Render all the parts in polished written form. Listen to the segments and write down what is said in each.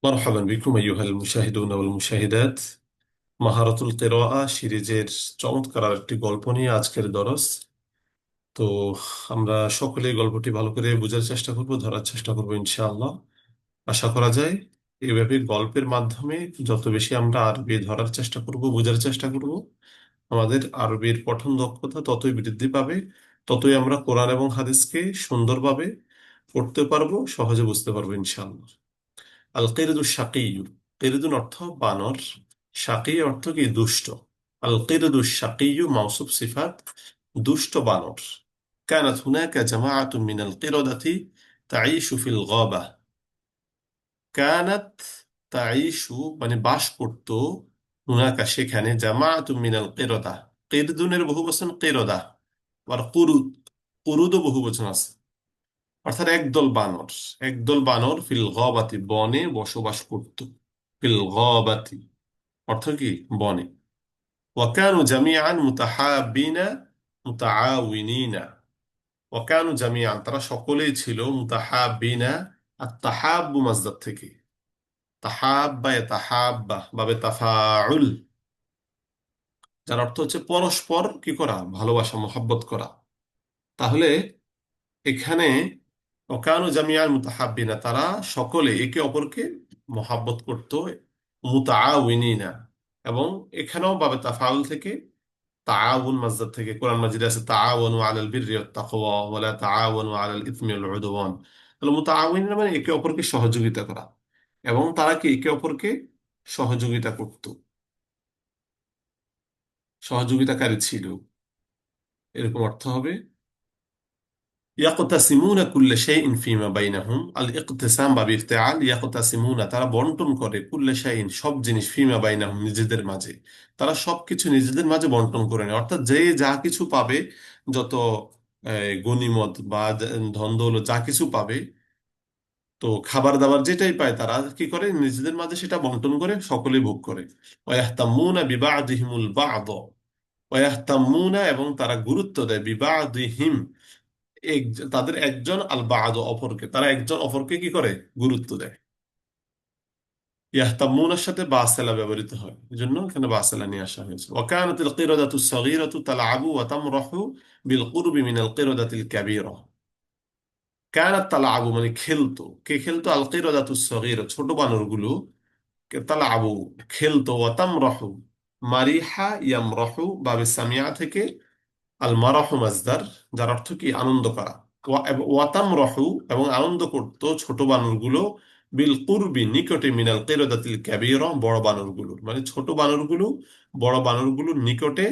مرحبا بكم أيها المشاهدون والمشاهدات মাহারাতুল কিরাআহ সিরিজের চমৎকার আরেকটি গল্প নিয়ে আজকের দরস। তো আমরা সকলেই গল্পটি ভালো করে বোঝার চেষ্টা করব, ধরার চেষ্টা করব ইনশাআল্লাহ। আশা করা যায় এইভাবে গল্পের মাধ্যমে যত বেশি আমরা আরবি ধরার চেষ্টা করব, বোঝার চেষ্টা করব, আমাদের আরবির পঠন দক্ষতা ততই বৃদ্ধি পাবে, ততই আমরা কোরআন এবং হাদিসকে সুন্দরভাবে পড়তে পারবো, সহজে বুঝতে পারবো ইনশাআল্লাহ। আল কিরদু শাকিয়্যু, কিরদুন অর্থ বানর, শাকি অর্থ কি দুষ্ট। আল কিরদু শাকিয়্যু মাওসুফ সিফাত, দুষ্ট বানর। কানাত হুনাকা জামাআতুন মিনাল কিরাদাতি তাঈশু ফিল গাবা। কানাত তাঈশু মানে বাস করত, হুনাকা সেখানে, জামাআতুন মিনাল কিরাদা, কিরদুনের বহুবচন কিরাদা, আর কুরুদ, কুরুদও বহুবচন আছে, অর্থাৎ একদল বানর। একদল বানর ফিল গাবাতি বনে বসবাস করত। ফিল গাবাতি অর্থ কি বনে। ওয়াকানু জামিআন মুতাহাব্বিনা মুতাআউইনিনা। ওয়াকানু জামিআন তারা সকলেই ছিল, মুতাহাব্বিনা আর তাহাব্বু মাসদার থেকে, তাহাব্বা ইয়াতাহাব্বা বাবে তাফাউল, যার অর্থ হচ্ছে পরস্পর কি করা, ভালোবাসা মহব্বত করা। তাহলে এখানে ওকানু জামিয়াল মুতাহাব্বিনা তারা সকলে একে অপরকে মহাব্বত করত, মুতাআউইনিনা। এবং এখানেও বাবে তাফাউল থেকে, তাআউন মাসদার থেকে, কোরআন মাজিদে আছে তাআওয়ানু আলাল বিররি ওয়াত তাকওয়া ওয়া লা তাআওয়ানু আলাল ইসমি ওয়াল উদওয়ান। তাহলে মুতাআউইনিনা মানে একে অপরকে সহযোগিতা করা, এবং তারা কি একে অপরকে সহযোগিতা করত, সহযোগিতাকারী ছিল, এরকম অর্থ হবে। ইয়াকতাসিমুনা কুল্লা শাইইন ফীমা বাইনাহুম, আল ইকতিসাম বা ইফতিআল, ইয়াকতাসিমুনা তারা বন্টন করে, কুল্লা শাইইন সব জিনিস, ফীমা বাইনাহুম নিজেদের মাঝে, তারা সবকিছু নিজেদের মাঝে বন্টন করে নেয়। অর্থাৎ যে যা কিছু পাবে, যত গনিমত বা ধন দৌলত যা কিছু পাবে, তো খাবার দাবার যেটাই পায় তারা কি করে, নিজেদের মাঝে সেটা বন্টন করে, সকলেই ভোগ করে। ওয়াহতামুনা বিবাদিহিমুল বা'দ, ওয়াহতামুনা এবং তারা গুরুত্ব দেয়, বিবাদিহিম তাদের একজন আল বা'দ অপরকে, তারা একজন অপরকে কি করে, গুরুত্ব দেয়। ইয়াহতামুনার সাথে বাসেলা ব্যবহৃত হয়, এজন্য এখানে বাসেলা নিয়ে আসা হয়েছে। ওয়াকানাতিল কিরাদাতু সগীরাতু তালআবু ওয়া তামরাহু বিল কুরবি মিনাল কিরাদাতিল কাবীরা। কানাত তালআবু মানে খেলতো, কে খেলতো, আল কিরাদাতু সগীরা ছোট বানরগুলো, তালআবু খেলতো, ওয়া তামরাহু মারিহা ইয়ামরাহু বাবে সামিয়া থেকে, আল মারাহু মাজদার, যার অর্থ কি আনন্দ করা। ওয়াতাম রহু এবং আনন্দ করত ছোট বানরগুলো, বিল কুরবি নিকটে, মিনাল কিরাদাতিল কাবীরা বড় বানরগুলোর, মানে ছোট বানরগুলো বড় বানরগুলোর নিকটে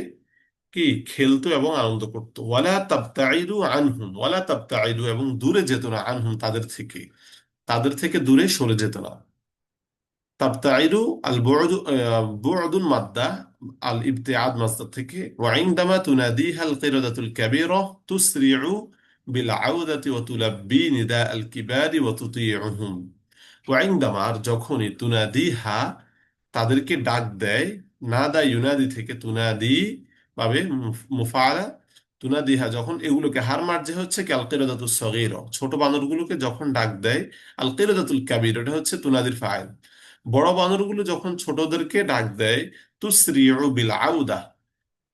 কি খেলতো এবং আনন্দ করত। ওয়ালা তাবতাইদু আনহুম, ওয়ালা তাবতাইদু এবং দূরে যেত না, আনহুম তাদের থেকে, তাদের থেকে দূরে সরে যেত না। তাবতাইদু আল বু'দু, বু'দুল মাদ্দা, আল ইবতিআদ মাসদার থেকে। ওয়াইনদামা তুনাদিহা আল কিরাদাতুল কাবীরা তুসরিউ বিল আউদাতি ওয়া তুলাব্বি নিদা আল কিবারি ওয়া তুতিউহুম। ওয়াইনদামা আর যখনই, তুনাদিহা তাদেরকে ডাক দেয়, নাদা ইউনাদি থেকে, তুনাদি ভাবে মুফাআলা, তুনাদিহা যখন এগুলোকে, হার মার্জে হচ্ছে কি আল কিরাদাতুস সগীরা ছোট বানরগুলোকে যখন ডাক দেয়, আল কিরাদাতুল কাবীর এটা হচ্ছে তুনাদির ফাইল। বড় বানরগুলো যখন ছোটদেরকে ডাক দেয়, তুসরিউ বিল আউদা,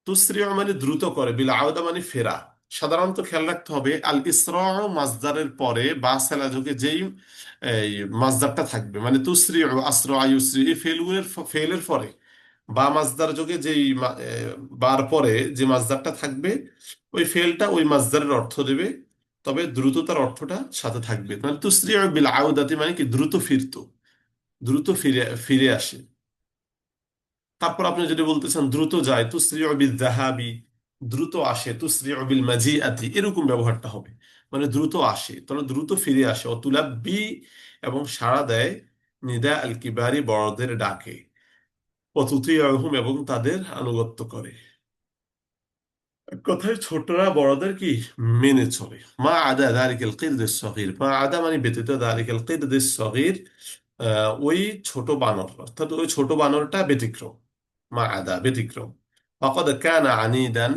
তুসরিউ মানে দ্রুত করে, বিল আউদা মানে ফেরা। সাধারণত খেয়াল রাখতে হবে, আল ইসরা মাজদারের পরে বা সেলা যোগে যেই এই মাজদারটা থাকবে, মানে তুসরিউ, আসরা, ইউসরি, এই ফেলগুলোর ফেলের পরে বা মাজদার যোগে যেই বার পরে যে মাজদারটা থাকবে, ওই ফেলটা ওই মাজদারের অর্থ দেবে, তবে দ্রুততার অর্থটা সাথে থাকবে। মানে তুসরিউ বিল আউদাতি মানে কি দ্রুত ফিরতো, দ্রুত ফিরে ফিরে আসে। তারপর আপনি যদি বলতেছেন দ্রুত যায়, তুসরিউ বিল যাহাবি, দ্রুত আসে, তুসরিউ বিল মাজিআতি, এরকম ব্যবহারটা হবে, মানে দ্রুত আসে, তাহলে দ্রুত ফিরে আসে। অতুলাব্বি এবং সাড়া দেয়, নিদা আল কিবারি বড়দের ডাকে, অতুতিউহুম এবং তাদের আনুগত্য করে। এক কথায় ছোটরা বড়দের কি মেনে চলে। মা আদা দালিকাল কিরদিস সগীর, মা আদা মানে ব্যতীত, দালিকাল কিরদিস সগীর ওই ছোট বানর, অর্থাৎ ওই ছোট বানরটা ব্যতিক্রম, মা আদা ব্যতিক্রম। ফাকাদ কানা আনিদান,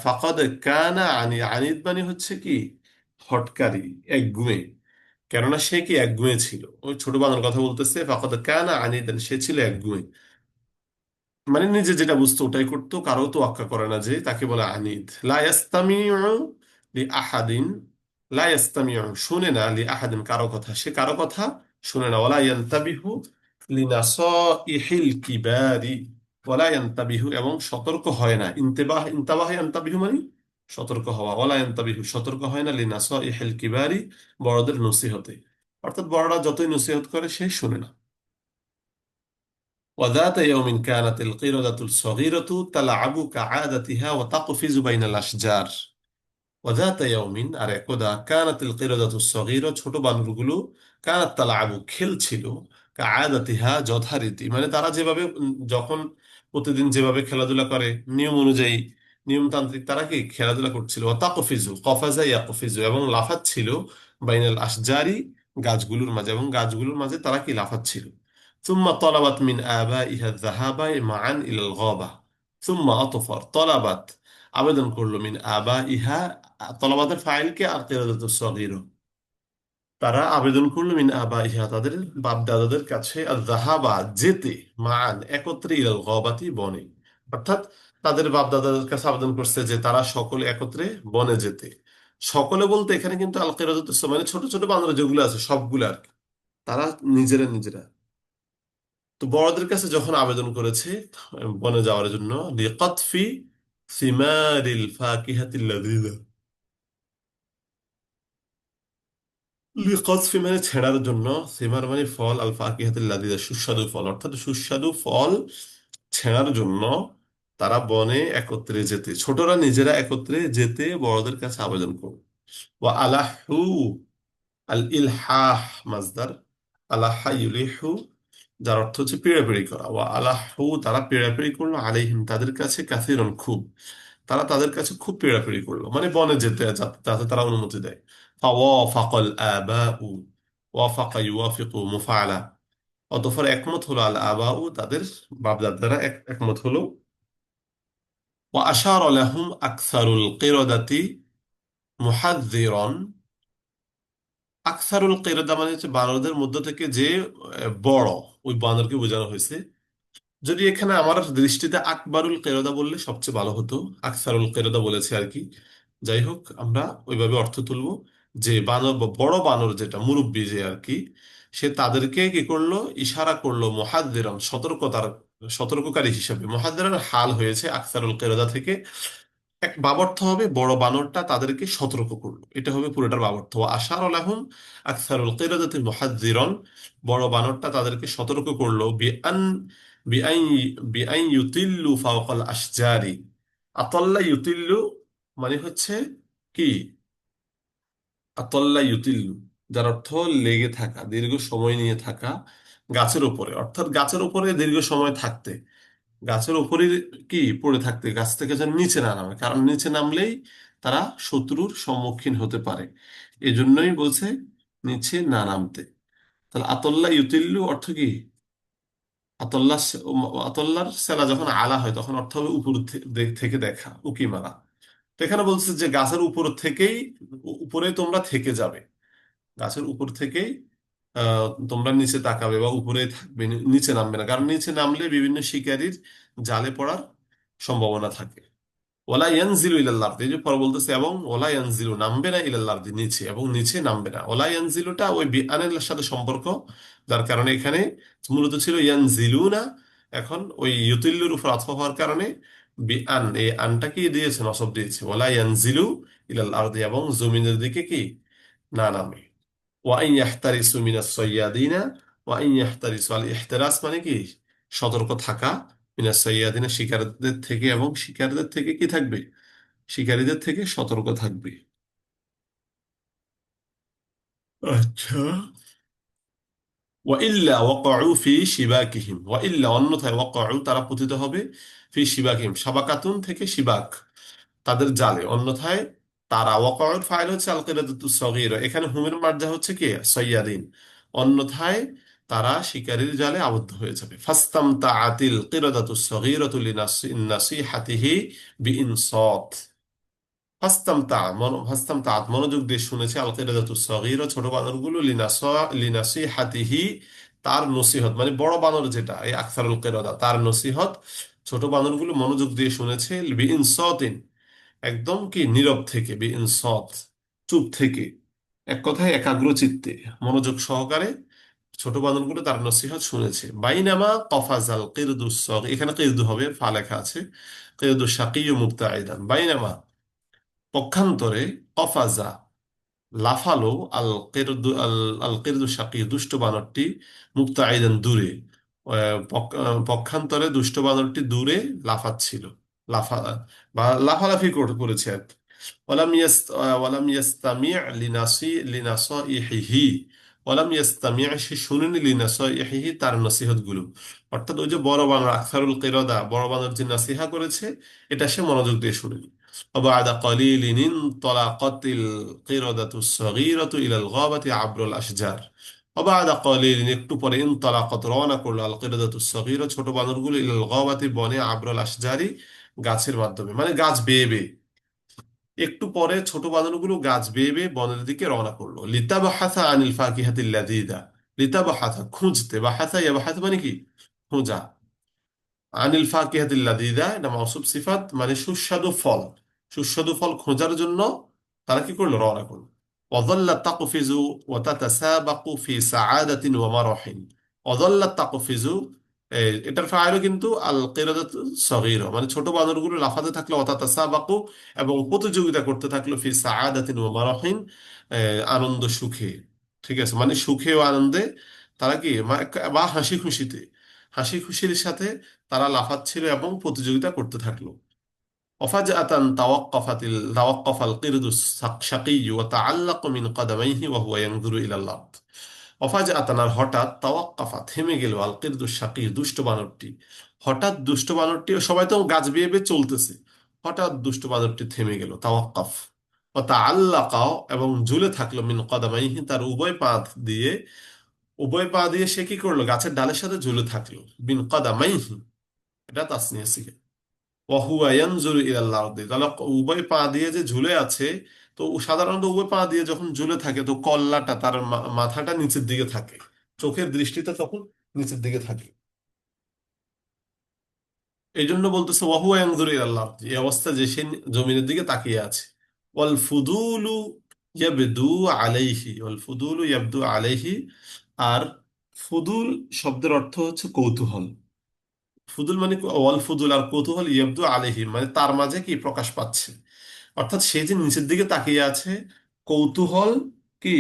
ফাকাদ কানা আনি, আনিদ মানে হচ্ছে কি হটকারী, একগুঁয়ে। কেননা সে কি একগুঁয়ে ছিল, ওই ছোট বানার কথা বলতেছে, ফাকাদ কানা আনিদান, সে ছিল একগুঁয়ে। মানে নিজে যেটা বুঝতো ওটাই করতো, কারো তো আক্কা করে না, যে তাকে বলে আনিদ। লা ইয়াস্তামিউ লি আহাদিন, লা ইয়াস্তামিউ, শুনে না, লি আহাদিন, কারো কথা, সে কারো কথা শুনে না। ওয়ালা ইয়ান্তাবিহু লিনাসাইহিল কিবারি, ওয়ালা ইয়ান্তাবিহু, এবং সতর্ক হয় না, ইন্তাবাহ ইয়ান্তাবিহু মানে সতর্ক হওয়া, ওয়ালা ইয়ান্তাবিহু, সতর্ক হয় না, লিনাসাইহিল কিবারি, বড়দের নসিহতে, অর্থাৎ বড়রা যতই নসিহত করে সে শুনে না। وذات يوم كانت القردة الصغيرة تلعب كعادتها وتقفز بين الأشجار। وذات يوم، আর একদা, কানাত আল কিরাদাতু সগীরা, ছোট বানরগুলো, কানাত তালাবু, খেলছিল, কাআদাতিহা, যথারীতি, মানে তারা যেভাবে যখন প্রতিদিন যেভাবে খেলাধুলা করে নিয়ম অনুযায়ী, নিয়মতান্ত্রিক, তারা কি খেলাধুলা করছিল। ও তাকফিজু, কফাজা ইয়াকফিজু, এবং লাফাচ্ছিল, বাইনাল আশজারি, গাছগুলোর মাঝে, এবং গাছগুলোর মাঝে তারা কি লাফাচ্ছিল। ثم طلبت من آبائها الذهاب معا إلى الغابة ثم أطفر طلبت، আবেদন করলো, মিন আবা ইহা, তলাবাতের ফাইলকে আর কিরাদাতুস সগীরা, তারা আবেদন করলো, মিন আবা ইহা, তাদের বাপ দাদাদের কাছে, আর যাহাবা, যেতে, মান, একত্রে, ইলাল গাবাতি, বনে, অর্থাৎ তাদের বাপ দাদাদের কাছে আবেদন করছে যে তারা সকলে একত্রে বনে যেতে। সকলে বলতে এখানে কিন্তু আল কিরাদাতুস, মানে ছোট ছোট বানর যেগুলো আছে সবগুলো আর কি, তারা নিজেরা নিজেরা। তো বড়দের কাছে যখন আবেদন করেছে বনে যাওয়ার জন্য, লিকাতফি সিমারিল ফাকিহাতিল লাযীযা, লিকজফি মানে ছেঁড়ার জন্য, সিমার মানে ফল, আল ফাকিহাতিল লাযীযা, সুস্বাদু ফল, অর্থাৎ সুস্বাদু ফল ছেঁড়ার জন্য তারা বনে একত্রে যেতে, ছোটরা নিজেরা একত্রে যেতে বড়দের কাছে আবেদন করবে। ওয়া আলাহু, আল ইলহাহ মাজদার, আলাহা ইউলিহু, যার অর্থ হচ্ছে পিড়াপিড়ি করা। ওয়া আলাহু, তারা পিড়াপিড়ি করলো, আলাইহিম, তাদের কাছে, কাসিরন, খুব, তারা তাদের কাছে খুব পীড়াপিড়ি করলো, মানে বনে যেতে, যাতে তারা অনুমতি দেয়। ফাওয়াফাকাল আবাউ, ওয়াফাকা ইউওয়াফিকু মুফাআলা, অতঃপর একমত হলো, আল আবাউ, তাদের বাপদাদারা একমত হলো। ওয়া আশারা লাহুম আকসারুল কিরাদাতি মুহাযযিরান, আকসারুল কিরাদা মানে হচ্ছে বানরদের মধ্য থেকে যে বড়, ওই বানরকে বোঝানো হয়েছে। যদি এখানে আমার দৃষ্টিতে আকবরুল কেরদা বললে সবচেয়ে ভালো হতো, আকসারুল কেরদা বলেছে আর কি। যাই হোক, আমরা ওইভাবে অর্থ তুলবো, যে বানর বা বড় বানর যেটা মুরব্বি যে আর কি, সে তাদেরকে কি করলো, ইশারা করলো, মুহাদ্দিরান, সতর্ককারী হিসেবে, মুহাদ্দিরান হাল হয়েছে আকসারুল কেরদা থেকে, এক বাবর্থ হবে বড় বানরটা তাদেরকে সতর্ক করলো, এটা হবে পুরোটার বাবর্থ। আশার আলাহুম আকসারুল কিরাদাতি মুহাযযিরান, বড় বানরটা তাদেরকে সতর্ক করলো, বিআই বিআই ইউতিল্লু ফাওকাল আশজারি। আতাল্লা ইউতিল্লু মানে হচ্ছে কি, আতাল্লা ইউতিল্লু, যার অর্থ লেগে থাকা, দীর্ঘ সময় নিয়ে থাকা, গাছের উপরে, অর্থাৎ গাছের উপরে দীর্ঘ সময় থাকতে, গাছের উপরে কি পড়ে থাকতে, গাছ থেকে যেন নিচে না নামে, কারণ নিচে নামলেই তারা শত্রুর সম্মুখীন হতে পারে, এজন্যই বলছে নিচে না নামতে। তাহলে আতল্লা ইউতিল্লু অর্থ কি, আতল্লা, আতল্লার সেলা যখন আলা হয় তখন অর্থ হবে উপর থেকে দেখা, উকি মারা। তো এখানে বলছে যে গাছের উপর থেকেই, উপরে তোমরা থেকে যাবে, গাছের উপর থেকেই তোমরা নিচে তাকাবে বা উপরে থাকবে, নিচে নামবে না, কারণ নিচে নামলে বিভিন্ন শিকারীর জালে পড়ার সম্ভাবনা থাকে। ওলা ইয়ানজিলু ইলাল আরদি, এই যে পরে বলতেছে, এবং ওলা ইয়ানজিলু, নামবে না, ইলাল আরদি, নিচে, এবং নিচে নামবে না। ওলা ইয়ানজিলুটা ওই বিআনের সাথে সম্পর্ক, যার কারণে এখানে মূলত ছিল ইয়ানজিলুনা, এখন ওই ইউতিল্লুর উপর আতফ হওয়ার কারণে বিআন, এই আনটা কি দিয়েছে, নসব দিয়েছে, ওলা ইয়ানজিলু ইলাল আরদি, এবং জমিনের দিকে কি না নামে। ওয়াইন ইয়াহতারিসু মিনাস সাইয়াদিনা, ওয়াইন ইয়াহতারিসু, আল ইহতিরাস মানে কি সতর্ক থাকা, মিনাস সাইয়াদিনা, শিকারীদের থেকে, এবং শিকারীদের থেকে কি থাকবে, শিকারীদের থেকে সতর্ক থাকবে। আচ্ছা, ওয়াইল্লা ওয়াকাউ ফি শিবাকিহিম, ওয়াইল্লা অন্যথায়, ওয়াকাউ তারা পতিত হবে, ফি শিবাকিহিম, সাবাকাতুন থেকে শিবাক, তাদের জালে, অন্যথায় তারা, ওয়াকাউর ফাইল হচ্ছে আল কিরাদাতুস সগীরা, এখানে হুমের মার্জা হচ্ছে কি সয়্যাদিন, অন্যথায় তারা শিকারীর জালে আবদ্ধ হয়ে যাবে। ফাস্তামতাআতিল কিরাদাতুস সগীরাতু লিনাসিহাতিহি বিইনসাত, ফাস্তামতাআত মনোযোগ দিয়ে শুনেছে আল কিরাদাতুস সগীরা ছোট বানরগুলো লিনাসিহাতিহি তার নসিহত, মানে বড় বানর যেটা এই আকসারুল কিরাদা তার নসিহত ছোট বানরগুলো মনোযোগ দিয়ে শুনেছে বিইনসাতিন, একদম কি নীরব থেকে, বিইনসাত চুপ থেকে, এক কথায় একাগ্র চিত্তে মনোযোগ সহকারে ছোট বানরগুলো তার নসিহত শুনেছে। বাইনামা কফাজাল কিরদুস সগীর, এখানে কিরদু হবে, ফা লেখা আছে, কিরদু শাকিয়্যু মুবতাইদান, বাইনামা পক্ষান্তরে, কফাজা লাফালো, আল কিরদু শাকির দুষ্ট বানরটি, মুবতাইদান দূরে, পক্ষান্তরে দুষ্ট বানরটি দূরে লাফাচ্ছিল, লাফা লাফালাফি করেছে আর কি। ওয়ালাম ইয়াস্তামি' লিনাসাইহিহি, সে শুনেনি লিনাসাইহিহি তার নসিহত গুলো, অর্থাৎ ওই যে বড় বানর আকসারুল কিরাদা বড় বানর যে নসিহা করেছে এটা সে মনোযোগ দিয়ে শুনেনি। وبعد قليل انطلقت القردة الصغيرة إلى الغابة عبر الأشجار। وبعد قليل একটু পরে انطلقت রওনা করলো আল কিরাদাতু সগীরা ছোট বানরগুলো ইলাল গাবাতি বনে আবরাল আশজারি গাছের মাধ্যমে, মানে গাছ বেয়ে বেয়ে। একটু পরে ছোট বানরগুলো গাছ বেয়ে বেয়ে বনের দিকে রওনা করলো। লিতাবাহাসা আনিল ফাকিহাতিল লাযীযা, লিতাবাহাসা খুঁজতে, বাহাসা ইয়াবাহাসা মানে কি খোঁজা, আনিল ফাকিহাতিল লাযীযা এটা মাওসুফ সিফাত মানে সুস্বাদু ফল, সুস্বাদু ফল খোঁজার জন্য তারা কি করলো, রওনা করলো। ওয়াযাল্লাত তাকফিজু ওয়া তাতাসাবাকু ফি সাআদাতিন ওয়া মারাহিন। ওয়াযাল্লাত তাকফিজু, এটার ফাইলও কিন্তু আল কিরাদাতু সগীরা, মানে ছোট বানরগুলো লাফাতে থাকলো, ওয়া তাতাসাবাকু এবং প্রতিযোগিতা করতে থাকলো, ফি সাআদাতিন ওয়া মারাহিন আনন্দ সুখে, ঠিক আছে, মানে সুখে ও আনন্দে তারা কি বা হাসি খুশিতে, হাসি খুশির সাথে তারা লাফাচ্ছিল এবং প্রতিযোগিতা করতে থাকলো। অফাজআতান তাওয়াক্কাফাল কিরদুস শাকিয়্যু ওয়া তাআল্লাকা মিন কাদামাইহি ওয়া হুয়া ইয়ানজুরু ইলাল আরদ। অফাজআতান আর হঠাৎ, তাওয়াক্কাফা থেমে গেল, আল কিরদুস শাকিয়্যু দুষ্ট বানরটি, হঠাৎ দুষ্ট বানরটি, সবাই তো গাছ বেয়ে বেয়ে চলতেছে, হঠাৎ দুষ্ট বানরটি থেমে গেল, তাওয়াক্কাফ। ওয়া তাআল্লাকা এবং ঝুলে থাকলো, মিন কাদামাইহি তার উভয় পা দিয়ে, উভয় পা দিয়ে সে কি করলো, গাছের ডালের সাথে ঝুলে থাকলো, বিন কাদামাইহি এটা তাসনিয়া সিগা, ওয়াহুয়া ইয়ানজুরু ইলাল আরদি, তাহলে উভয় পা দিয়ে যে ঝুলে আছে, তো সাধারণত উভয় পা দিয়ে যখন ঝুলে থাকে তো কল্লাটা তার মাথাটা নিচের দিকে থাকে, চোখের দৃষ্টিটা তখন নিচের দিকে থাকে, এই জন্য বলতেছে ওয়াহুয়া ইয়ানজুরু ইলাল আরদি, এই অবস্থা যে সে জমিনের দিকে তাকিয়ে আছে। ওয়াল ফুদুলু ইয়াবদু আলাইহি, ওয়াল ফুদুলু ইয়াবদু আলাইহি, আর ফুদুল শব্দের অর্থ হচ্ছে কৌতূহল, ফুদুল মানে ওয়াল ফুদুল আর কৌতূহল, ইয়াবদু আলাইহি মানে তার মাঝে কি প্রকাশ পাচ্ছে, অর্থাৎ সে যে নিচের দিকে তাকিয়ে আছে, কৌতূহল কি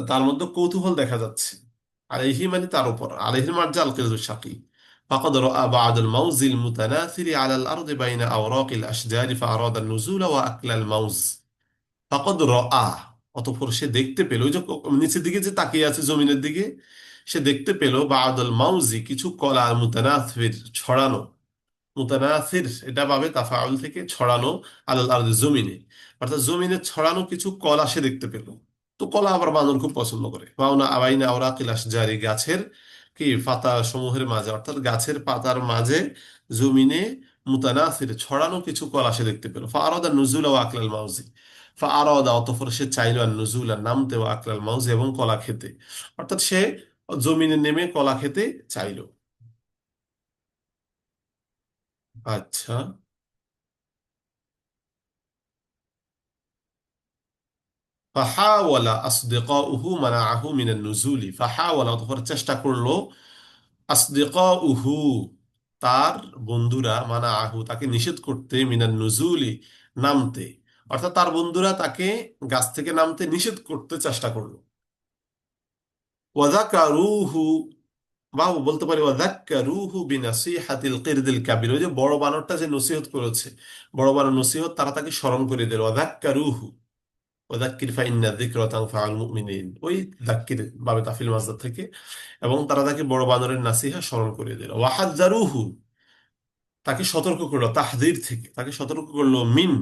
তার মধ্যে কৌতূহল দেখা যাচ্ছে। আলাইহি মানে তার উপর, আলাইহির মার্জা আল কিরদু শাকি। فقد رأى بعض الموز المتناثر على الأرض بين أوراق الأشجار فأراد النزول وأكل الموز। ফাকাদ রআ অতঃপর সে দেখতে পেল, ওই যে নিচের দিকে যে তাকিয়ে আছে জমিনের দিকে, সে দেখতে পেল বাদল মাউজি কিছু কলা, মুতানাসির ছড়ানো, মুতানাসির এটা পাবে তাফাউল থেকে ছড়ানো, আলাল আরদি জমিনে, অর্থাৎ জমিনে ছড়ানো কিছু কলা সে দেখতে পেল। তো কলা আবার বানর খুব পছন্দ করে। মাওনা আবাইনা আওরাকিল আশজারি গাছের কি পাতা সমূহের মাঝে, অর্থাৎ গাছের পাতার মাঝে জমিনে মুতানাসির ছড়ানো কিছু কলা সে দেখতে পেল। ফাআরাদা নুজুল ওয়া আকলাল মাউজি, ফাআরাদা অতঃপর সে চাইল আর নুজুল আর নামতে, ওয়া আকলাল মাউজি এবং কলা খেতে, অর্থাৎ সে জমিনে নেমে কলা খেতে চাইল। আচ্ছা, ফাহাওয়ালা আসদিকাউহু মানাআহু মিনান নুজুলি, ফাহাওয়ালা অতঃপর চেষ্টা করলো, আসদিকাউহু তার বন্ধুরা, মানাআহু তাকে নিষেধ করতে, মিনান নুজুলি নামতে, অর্থাৎ তার বন্ধুরা তাকে গাছ থেকে নামতে নিষেধ করতে চেষ্টা করলো। ওয়াযাকারুহু, বা বলতে পারি ওয়াযাক্কারুহু বিনাসিহাতিল কিরদিল কাবির, ওই যে বড় বানরটা যে নসিহত করেছে, বড় বানর নসিহত তারা তাকে স্মরণ করে দিল। ওয়াযাক্কারুহু ওয়াযাক্কির ফাইন্না যিকরা তানফাউল মুমিনিন, ওই যাক্কির বাবে তাফিল মাসদার থেকে, এবং তারা তাকে বড় বানরের নাসিহা স্মরণ করে দিল। ওয়াহাজ্জারুহু তাকে সতর্ক করলো, তাহযীর থেকে তাকে সতর্ক করলো, মিন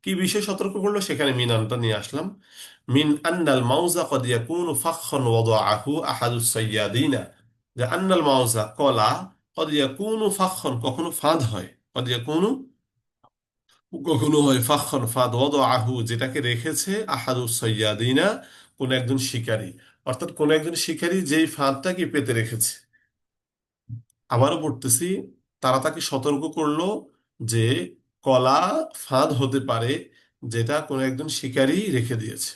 কি বিষয়ে সতর্ক করলো, সেখানে মিন আনটা নিয়ে আসলাম, মিন আন্নাল মাউজা কদ ইয়াকুনু ফাখখান ওয়াদাআহু আহাদুস সাইয়্যাদিনা, যে আন্নাল মাউজা কলা, কদ ইয়াকুনু ফাখখান কখনো ফাঁদ হয়, কদ ইয়াকুনু কখনো হয় ফাখন ফাদ আহু, যেটাকে রেখেছে আহাদু সৈয়াদিনা, কোন একজন শিকারী, অর্থাৎ কোন একজন শিকারী যেই ফাঁদটাকে পেতে রেখেছে। আবারও পড়তেছি, তারা তাকে সতর্ক করলো যে কলা ফাঁদ হতে পারে, যেটা কোন একজন শিকারী রেখে দিয়েছে।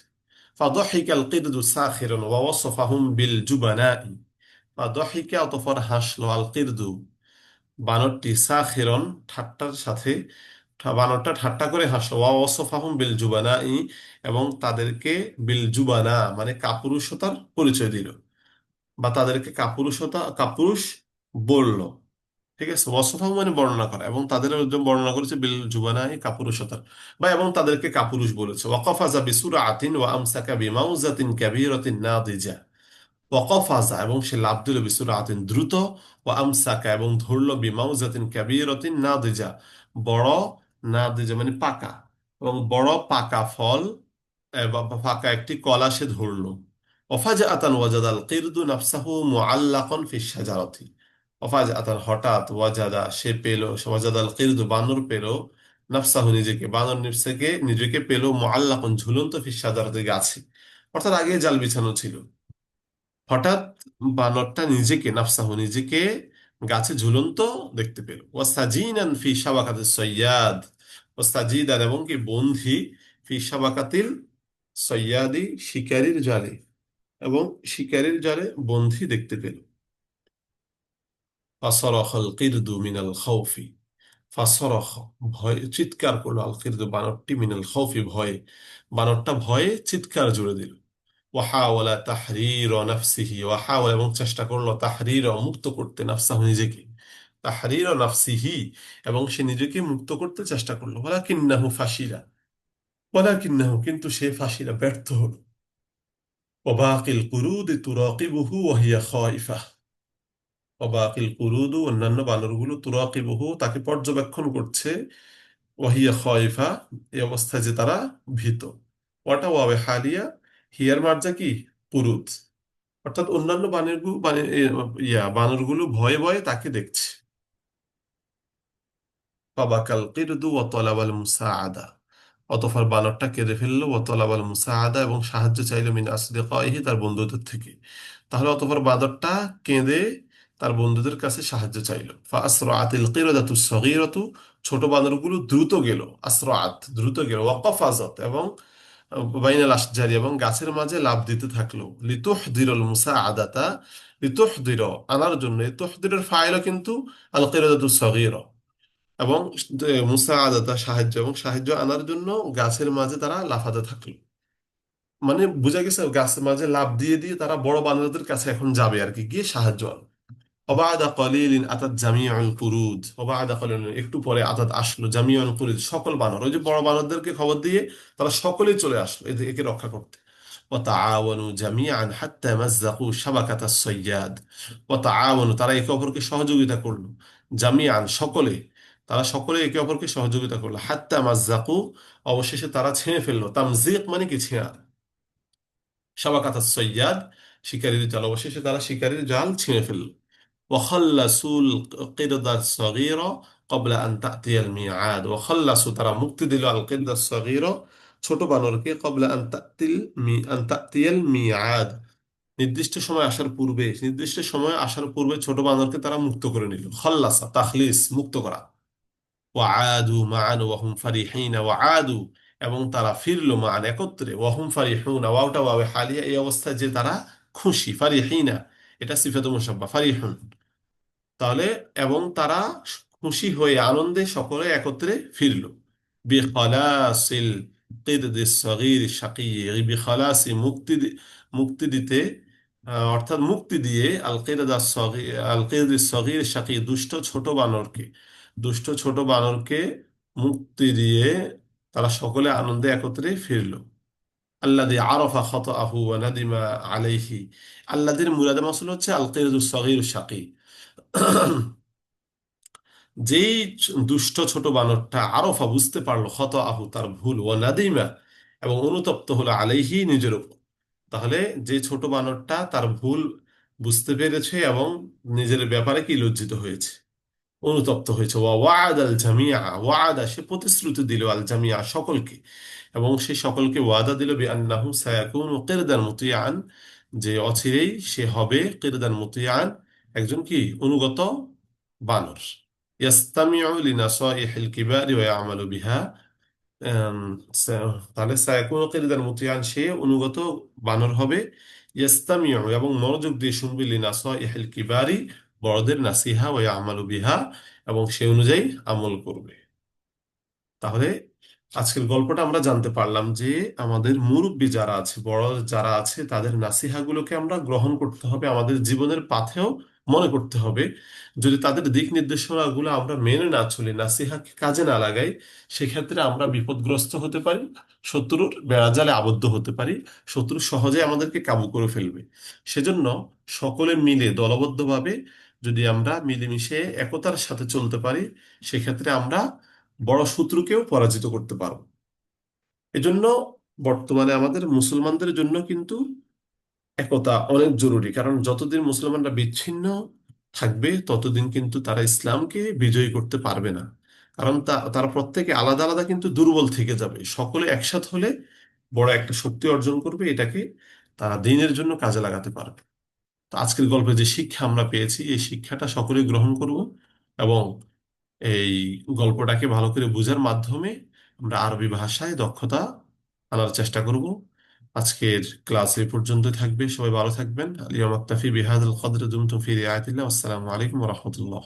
ফাদহিকাল কিরদু সাখিরান ওয়া ওয়াসাফাহুম বিল জুবানাই। ফাদহিকা, অতঃপর হাসলো, আল কিরদু, বানরটি, সাখিরন, ঠাট্টার সাথে, বানরটা ঠাট্টা করে হাসলো, ওয়া ওয়াসাফাহুম বিল জুবানাই, এবং তাদেরকে বিল জুবানা মানে কাপুরুষতার পরিচয় দিল, বা তাদেরকে কাপুরুষ বলল। ঠিক আছে, ওয়াসফাহু মানে বর্ণনা করা, এবং তাদের মধ্যে বর্ণনা করেছে বিল জুবানাই, কাপুরুষতার, বা এবং তাদেরকে কাপুরুষ বলেছে। ওয়াকাফাজা বিসুরাআতিন ওয়া আমসাকা বিমাউজাতিন কাবীরাতিন নাদিজা। ওয়াকাফাজা, এবং সে লাফ দিল, বিসুরাআতিন দ্রুত, ওয়া আমসাকা, এবং ধরল, বিমাউজাতিন কাবীরাতিন নাদিজা, বড়, নাদিজা মানে পাকা, এবং বড় পাকা ফল, বা পাকা একটি কলা সে ধরল। ওয়াফাজাআতান ওয়াজাদাল কিরদু নাফসাহু মুআল্লাকান ফিশ শাজারাতি। অফাজ হঠাৎ, ওয়াজাদা সে পেল, ওয়াজাদাল কিরদু বানর পেল, নাফসাহু নিজেকে, বানর নিজেকে পেল, মুআল্লাকুন ঝুলন্ত, ফিস শাজারাতি গাছে, অর্থাৎ আগে জাল বিছানো ছিল। হঠাৎ বানরটা নিজেকে, নাফসাহু নিজেকে গাছে ঝুলন্ত দেখতে পেল। ওয়াস্তাজিনান ফি শাবাকাতিস সাইয়াদ। ওয়াস্তাজিদান, এবং কি বন্ধি, ফি শাবাকাতিল সৈয়াদি, শিকারীর জালে, এবং শিকারীর জালে বন্ধি দেখতে পেল। ফাসরাখাল কিরদু মিনাল খাউফি। ফাসরখ, ভয়, চিৎকার করলো, আল কিরদু বানরটি, মিনাল খাউফি ভয়ে, বানরটা ভয়ে চিৎকার জুড়ে দিল। ওয়াহাওয়ালা তাহরির নাফসিহি, ওয়াহাওয়ালা, এবং চেষ্টা করলো, তাহরির মুক্ত করতে, নাফসাহু নিজেকে, তাহরির নাফসিহি, এবং সে নিজেকে মুক্ত করতে চেষ্টা করলো। ওয়ালাকিন্নাহু ফাশিলা, ওয়ালাকিন্নাহু, কিন্তু সে ফাশিলা, ব্যর্থ হলো। ওয়াবাকিল কুরুদি তুরাকিবুহু ওয়া হিয়া খাইফা। ওয়াবাকিল কুরুদু, অন্যান্য বানরগুলো, তুরাকিবুহু, তাকে পর্যবেক্ষণ করছে, ওয়াহিয়া খাইফা, এই অবস্থায় যে তারা ভীত। ওয়াটা ওয়াবে হালিয়া, হিয়ার মার্জা কি, কুরুদ, অর্থাৎ অন্যান্য বানরগুলো ভয়ে ভয়ে তাকে দেখছে। ফাবাকাল কিরদু ওয়া তালাবাল মুসাআদা। অতঃপর বানরটা কেঁদে ফেললো, ওয়া তালাবাল মুসাআদা, এবং সাহায্য চাইলো, মিন আসদিকাইহি, তার বন্ধুদের থেকে। তাহলে অতঃপর বাঁদরটা কেঁদে তার বন্ধুদের কাছে সাহায্য চাইলো। ফাআসরাআতিল কিরদাতুস সগীরাতু, ছোট বানরগুলো দ্রুত গেল, আসরাআত দ্রুত গেল, ওয়াকাফাজাত, এবং বাইনাল আশজারি, এবং গাছের মাঝে লাফ দিতে থাকলো, লিতুহদিরুল মুসাআদাতা, লিতুহদির আনার জন্য, তুহদিরের ফাইলও কিন্তু আল কিরদাতুস সগীরা, এবং মুসাআদাতা সাহায্য, এবং সাহায্য আনার জন্য গাছের মাঝে তারা লাফাতে থাকলো। মানে বোঝা গেছে, গাছের মাঝে লাফ দিয়ে দিয়ে তারা বড় বানরদের কাছে এখন যাবে আর কি, গিয়ে সাহায্য আনবে। ওবাদা কলিলিন আতাত জামিউল কুরুদ। ওবাদা কলিলিন, একটু পরে, আতাত আসলো, জামিউল কুরুদ, সকল বানর, ওই যে বড় বানরদেরকে খবর দিয়ে তারা সকলেই চলে আসলো একে রক্ষা করতে। ওয়াতাআওয়ানু জামিআন হাত্তা মাযযাকু শাবাকাতাস সাইয়্যাদ। ওয়াতাআওয়ানু, তারা একে অপরকে সহযোগিতা করলো, জামিআন সকলে, তারা সকলে একে অপরকে সহযোগিতা করলো, হাত্তা মাযযাকু, অবশেষে তারা ছেড়ে ফেললো, তামযীক মানে কি, ছেঁড়া, শাবাকাতাস সাইয়্যাদ, শিকারীর জাল, অবশেষে তারা শিকারীর জাল ছিঁড়ে ফেলল। ওয়াখাল্লাসুল কিরদাস সগীরা ক্বাবলা আন তা'তিয়াল মিআদ। ওয়াখাল্লাসু, তারা মুক্তি দিল, আল কিরদাস সগীরা, ছোট বানরকে, ক্বাবলা আন তা'তিয়াল মিআদ, নির্দিষ্ট সময় আসার পূর্বে, নির্দিষ্ট সময় আসার পূর্বে ছোট বানরকে তারা মুক্ত করে নিল। খাল্লাসা, তাখলিস, মুক্ত করা। ওয়াআদু মান ওয়াহুম ফারিহিন, ওয়াআদু, এবং তারা ফিরলো, মান একত্রে, ওয়াহুম ফারিহুন, ওয়াওটা ওয়াবে হালিয়া, এই অবস্থায় যে তারা খুশি, ফারিহিনা, এটা সিফাতুল মুশাব্বা, ফারিহুন, তাহলে, এবং তারা খুশি হয়ে আনন্দে সকলে একত্রে ফিরল। বিখলাসিল কিরদিস সগীর শাকী, এই বিখলাসি, মুক্তি দিতে, অর্থাৎ মুক্তি দিয়ে, আল কিরদিস সগীর শাকী, দুষ্ট ছোট বানরকে মুক্তি দিয়ে তারা সকলে আনন্দে একত্রে ফিরল। আল্লাযী আরাফা খাতাআহু ওয়া নাদিমা আলাইহি। আল্লাযীর মুরাদে মাসুল হচ্ছে আল কিরদুস সগীর শাকী। যেই দুষ্ট ছোট বানরটা আরফা বুঝতে পারলো, খাতাআহু তার ভুল, ও নাদিমা, এবং অনুতপ্ত হলো, আলাইহি নিজের উপর। তাহলে যে ছোট বানরটা তার ভুল বুঝতে পেরেছে এবং নিজের ব্যাপারে কি লজ্জিত হয়েছে, অনুতপ্ত হয়েছে। ওয়াদ আল জামিয়া, ওয়াদা সে প্রতিশ্রুতি দিল, আল জামিয়া সকলকে, এবং সে সকলকে ওয়াদা দিল বিআন্নাহু সায়াকুনু কিরদান মুতিআন, যে অচিরেই সে হবে কিরদান মুতিআন, একজন কি অনুগত বানর। ইয়াস্তামিউ লিনাসাইহিল কিবারি ওয়া ইয়ামালু বিহা, আম, তাহলে সায়াকুনু কিরদান মুতিআন সে অনুগত বানর হবে, ইয়াস্তামিউ এবং মনোযোগ দিয়ে শুনবে, লিনাসাইহিল কিবারি বড়দের নাসিহা, ওয়া ইয়ামালু বিহা এবং সে অনুযায়ী আমল করবে। তাহলে আজকের গল্পটা আমরা জানতে পারলাম যে আমাদের মুরব্বী যারা আছে, বড় যারা আছে, তাদের নাসিহাগুলোকে আমরা গ্রহণ করতে হবে, আমাদের জীবনের পাথেও মনে করতে হবে। যদি তাদের দিক নির্দেশনাগুলো আমরা মেনে না চলি, নাসিহাকে কাজে না লাগাই, সেক্ষেত্রে আমরা বিপদগ্রস্ত হতে পারি, শত্রুর বেড়াজালে আবদ্ধ হতে পারি, শত্রু সহজে আমাদেরকে কাবু করে ফেলবে। সেজন্য সকলে মিলে দলবদ্ধভাবে যদি আমরা মিলেমিশে একতার সাথে চলতে পারি, সেক্ষেত্রে আমরা বড় শত্রুকেও পরাজিত করতে পারবো। এজন্য বর্তমানে আমাদের মুসলমানদের জন্য কিন্তু একতা অনেক জরুরি, কারণ যতদিন মুসলমানরা বিচ্ছিন্ন থাকবে ততদিন কিন্তু তারা ইসলামকে বিজয়ী করতে পারবে না। কারণ তারা প্রত্যেকে আলাদা আলাদা কিন্তু দুর্বল থেকে যাবে, সকলে একসাথে হলে বড় একটা শক্তি অর্জন করবে, এটাকে তারা দিনের জন্য কাজে লাগাতে পারবে। তো আজকের গল্পে যে শিক্ষা আমরা পেয়েছি, এই শিক্ষাটা সকলে গ্রহণ করব, এবং এই গল্পটাকে ভালো করে বোঝার মাধ্যমে আমরা আরবি ভাষায় দক্ষতা আনার চেষ্টা করব। আজকের ক্লাস এই পর্যন্ত থাকবে, সবাই ভালো থাকবেন। আলিয়া মাক্তাফি বিহাদুল কদর দুমতুম ফি রিআয়াতিল্লাহ। আসসালামু আলাইকুম ওয়া রাহমাতুল্লাহ।